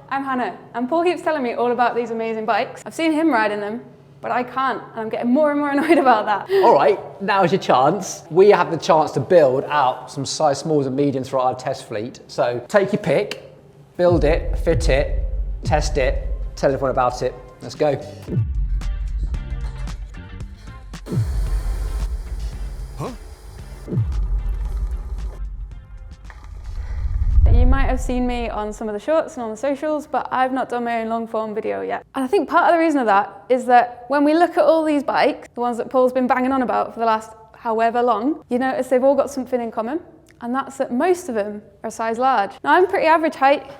I'm Hannah, and Paul keeps telling me all about these amazing bikes. I've seen him riding them, but I can't, and I'm getting more and more annoyed about that. All right, now's your chance. We have the chance to build out some size smalls and mediums for our test fleet. So take your pick, build it, fit it, test it, tell everyone about it. Let's go. You might have seen me on some of the shorts and on the socials, but I've not done my own long form video yet. And I think part of the reason of that is that when we look at all these bikes, the ones that Paul's been banging on about for the last however long, you notice they've all got something in common, and that's that most of them are size large. Now I'm pretty average height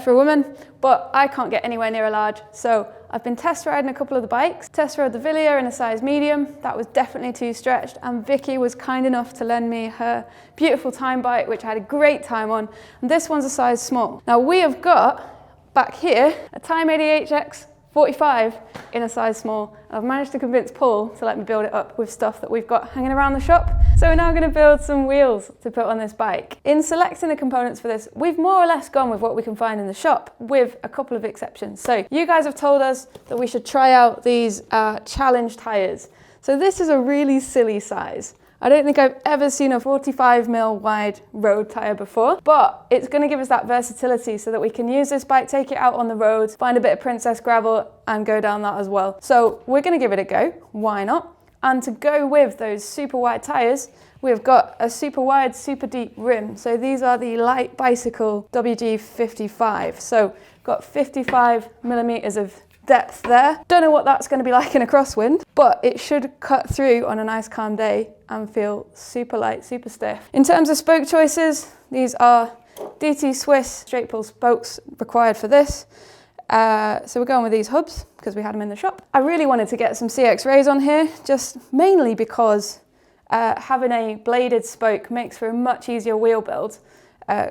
for a woman, but I can't get anywhere near a large, so I've been test riding a couple of the bikes. Test rode the Villia in a size medium. That was definitely too stretched, and Vicky was kind enough to lend me her beautiful time bike, which I had a great time on, and this one's a size small. Now we have got, back here, a Time ADHX 45 in a size small. I've managed to convince Paul to let me build it up with stuff that we've got hanging around the shop. So we're now going to build some wheels to put on this bike. In selecting the components for this, we've more or less gone with what we can find in the shop, with a couple of exceptions. So you guys have told us that we should try out these challenge tyres. So this is a really silly size. I don't think I've ever seen a 45mm wide road tyre before, but it's going to give us that versatility so that we can use this bike, take it out on the road, find a bit of princess gravel and go down that as well. So we're going to give it a go, why not? And to go with those super wide tyres, we've got a super wide, super deep rim. So these are the light Bicycle WG55. So got 55mm of depth there. Don't know what that's going to be like in a crosswind, but it should cut through on a nice calm day and feel super light, super stiff. In terms of spoke choices, these are DT Swiss straight pull spokes required for this. So we're going with these hubs because we had them in the shop. I really wanted to get some CX rays on here, just mainly because having a bladed spoke makes for a much easier wheel build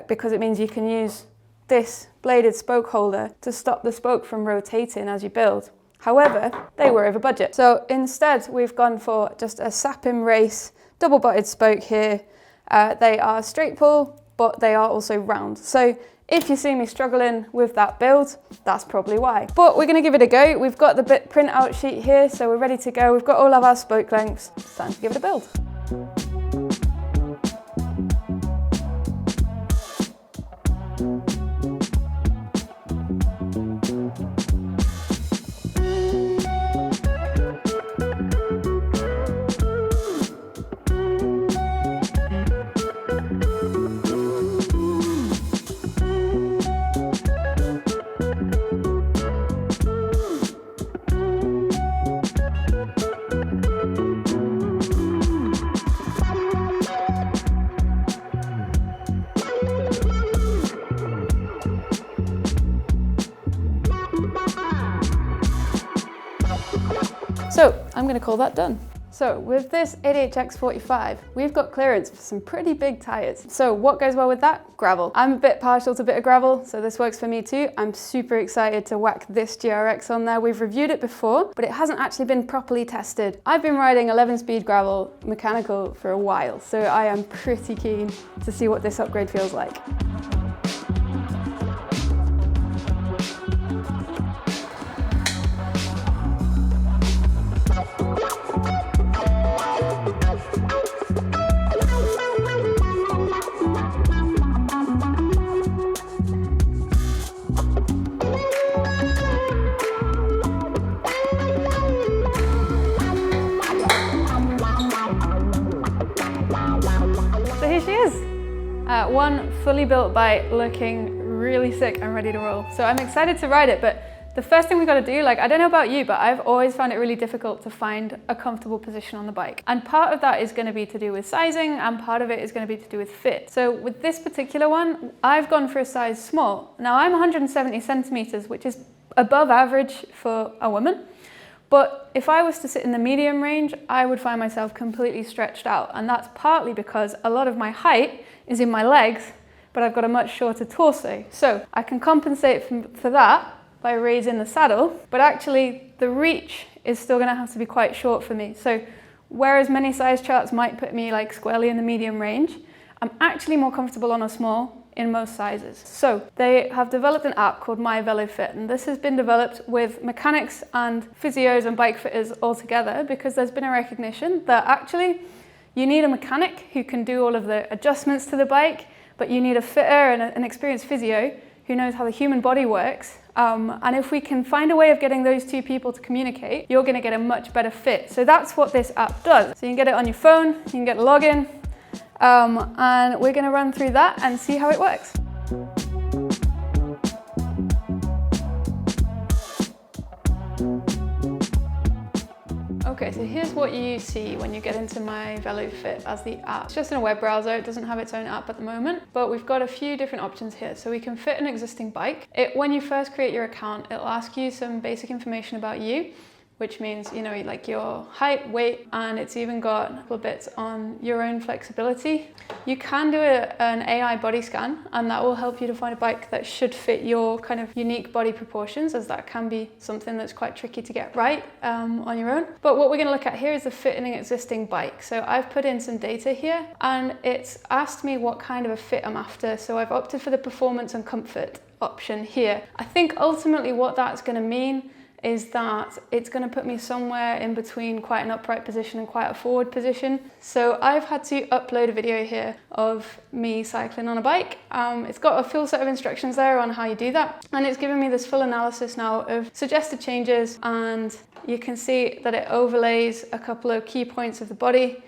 because it means you can use this bladed spoke holder to stop the spoke from rotating as you build. However, they were over budget. So instead, we've gone for just a Sapim Race double-butted spoke here. They are straight pull, but they are also round. So if you see me struggling with that build, that's probably why. But we're gonna give it a go. We've got the bit printout sheet here, so we're ready to go. We've got all of our spoke lengths. It's time to give it a build. So I'm going to call that done. So with this ADHX 45, we've got clearance for some pretty big tyres. So what goes well with that? Gravel. I'm a bit partial to a bit of gravel, so this works for me too. I'm super excited to whack this GRX on there. We've reviewed it before, but it hasn't actually been properly tested. I've been riding 11-speed gravel mechanical for a while, so I am pretty keen to see what this upgrade feels like. So here she is, one fully built bike looking really sick and ready to roll. So I'm excited to ride it, but the first thing we got to do, like, I don't know about you, but I've always found it really difficult to find a comfortable position on the bike. And part of that is going to be to do with sizing, and part of it is going to be to do with fit. So with this particular one, I've gone for a size small. Now I'm 170 centimeters, which is above average for a woman. But if I was to sit in the medium range, I would find myself completely stretched out. And that's partly because a lot of my height is in my legs, but I've got a much shorter torso. So I can compensate for that by raising the saddle, but actually the reach is still gonna have to be quite short for me. So whereas many size charts might put me like squarely in the medium range, I'm actually more comfortable on a small in most sizes. So they have developed an app called My Velo Fit, and this has been developed with mechanics and physios and bike fitters all together, because there's been a recognition that actually you need a mechanic who can do all of the adjustments to the bike, but you need a fitter and an experienced physio who knows how the human body works. And if we can find a way of getting those two people to communicate, you're going to get a much better fit. So that's what this app does. So you can get it on your phone, you can get a login, and we're going to run through that and see how it works. Okay, so here's what you see when you get into My Velo Fit as the app. It's just in a web browser, it doesn't have its own app at the moment, but we've got a few different options here. So we can fit an existing bike. When you first create your account, it'll ask you some basic information about you, which means, you know, like your height, weight, and it's even got a couple of bits on your own flexibility. You can do an AI body scan, and that will help you to find a bike that should fit your kind of unique body proportions, as that can be something that's quite tricky to get right on your own. But what we're going to look at here is the fit in an existing bike. So I've put in some data here, and it's asked me what kind of a fit I'm after. So I've opted for the performance and comfort option here. I think ultimately what that's going to mean is that it's going to put me somewhere in between quite an upright position and quite a forward position. So I've had to upload a video here of me cycling on a bike. It's got a full set of instructions there on how you do that, and it's given me this full analysis now of suggested changes, and you can see that it overlays a couple of key points of the body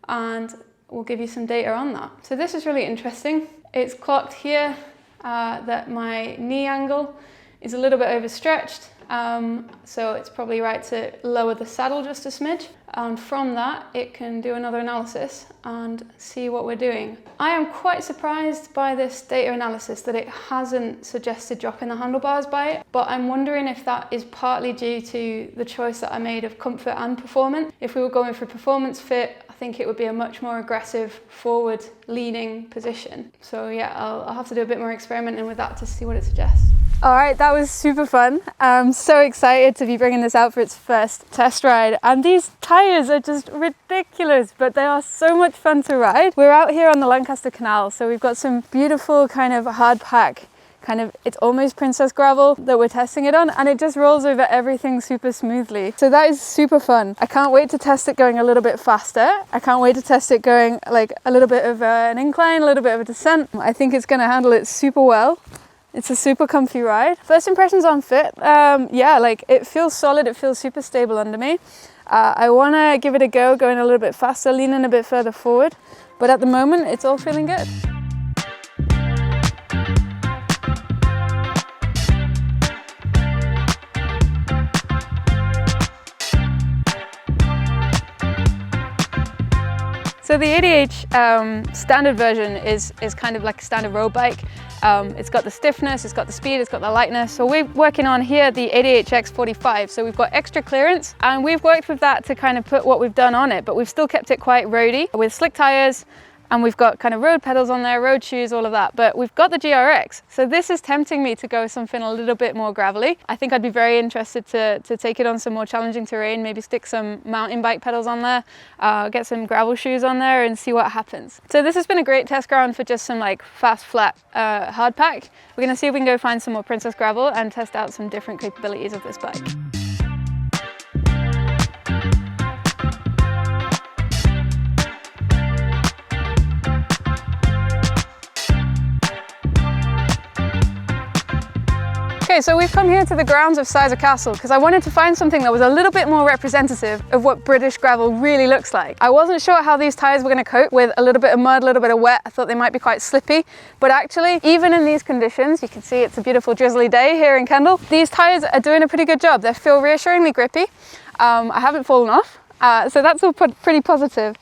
and will give you some data on that. So this is really interesting. It's clocked here that my knee angle is a little bit overstretched. So it's probably right to lower the saddle just a smidge, and from that it can do another analysis and see what we're doing. I am quite surprised by this data analysis that it hasn't suggested dropping the handlebars by it, but I'm wondering if that is partly due to the choice that I made of comfort and performance. If we were going for performance fit, I think it would be a much more aggressive forward leaning position. So yeah, I'll have to do a bit more experimenting with that to see what it suggests. All right, that was super fun. I'm so excited to be bringing this out for its first test ride. And these tyres are just ridiculous, but they are so much fun to ride. We're out here on the Lancaster Canal, so we've got some beautiful kind of hard pack, it's almost princess gravel that we're testing it on, and it just rolls over everything super smoothly. So that is super fun. I can't wait to test it going a little bit faster. I can't wait to test it going like a little bit of an incline, a little bit of a descent. I think it's going to handle it super well. It's a super comfy ride. First impressions on fit, yeah, like it feels solid, it feels super stable under me. I want to give it a go, going a little bit faster, leaning a bit further forward, but at the moment it's all feeling good. So the ADH standard version is kind of like a standard road bike. It's got the stiffness, it's got the speed, it's got the lightness. So we're working on here the ADHX 45. So we've got extra clearance, and we've worked with that to kind of put what we've done on it, but we've still kept it quite roady with slick tires. And we've got kind of road pedals on there, road shoes, all of that. But we've got the GRX. So this is tempting me to go something a little bit more gravelly. I think I'd be very interested to take it on some more challenging terrain, maybe stick some mountain bike pedals on there, get some gravel shoes on there and see what happens. So this has been a great test ground for just some like fast, flat hard pack. We're gonna see if we can go find some more princess gravel and test out some different capabilities of this bike. Okay, so we've come here to the grounds of Sizer Castle because I wanted to find something that was a little bit more representative of what British gravel really looks like. I wasn't sure how these tyres were going to cope with a little bit of mud, a little bit of wet. I thought they might be quite slippy, but actually, even in these conditions, you can see it's a beautiful drizzly day here in Kendal. These tyres are doing a pretty good job. They feel reassuringly grippy. I haven't fallen off, so that's all pretty positive.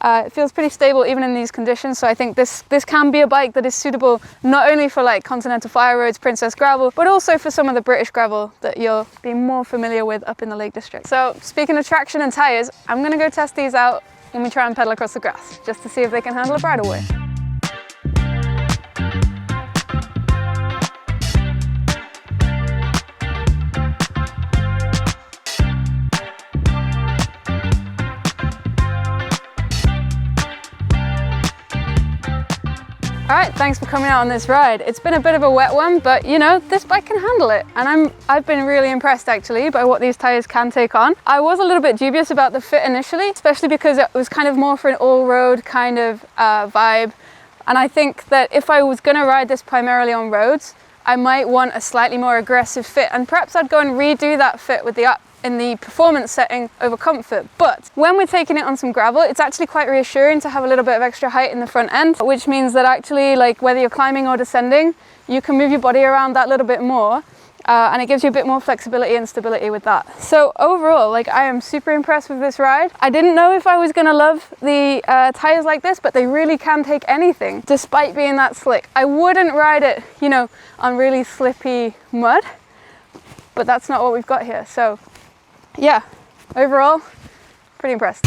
It feels pretty stable even in these conditions, so I think this can be a bike that is suitable not only for like continental fire roads, princess gravel, but also for some of the British gravel that you'll be more familiar with up in the Lake District. So speaking of traction and tyres, I'm going to go test these out when we try and pedal across the grass, just to see if they can handle a bridle weight. All right, right, thanks for coming out on this ride. It's been a bit of a wet one, but you know, this bike can handle it. And I've been really impressed actually by what these tyres can take on. I was a little bit dubious about the fit initially, especially because it was kind of more for an all-road kind of vibe. And I think that if I was gonna ride this primarily on roads, I might want a slightly more aggressive fit, and perhaps I'd go and redo that fit with in the performance setting over comfort. But when we're taking it on some gravel, it's actually quite reassuring to have a little bit of extra height in the front end, which means that actually, like, whether you're climbing or descending, you can move your body around that little bit more, and it gives you a bit more flexibility and stability with that. So overall, like, I am super impressed with this ride. I didn't know if I was gonna love the tires like this, but they really can take anything despite being that slick. I wouldn't ride it, you know, on really slippy mud, but that's not what we've got here. So yeah, overall, pretty impressed.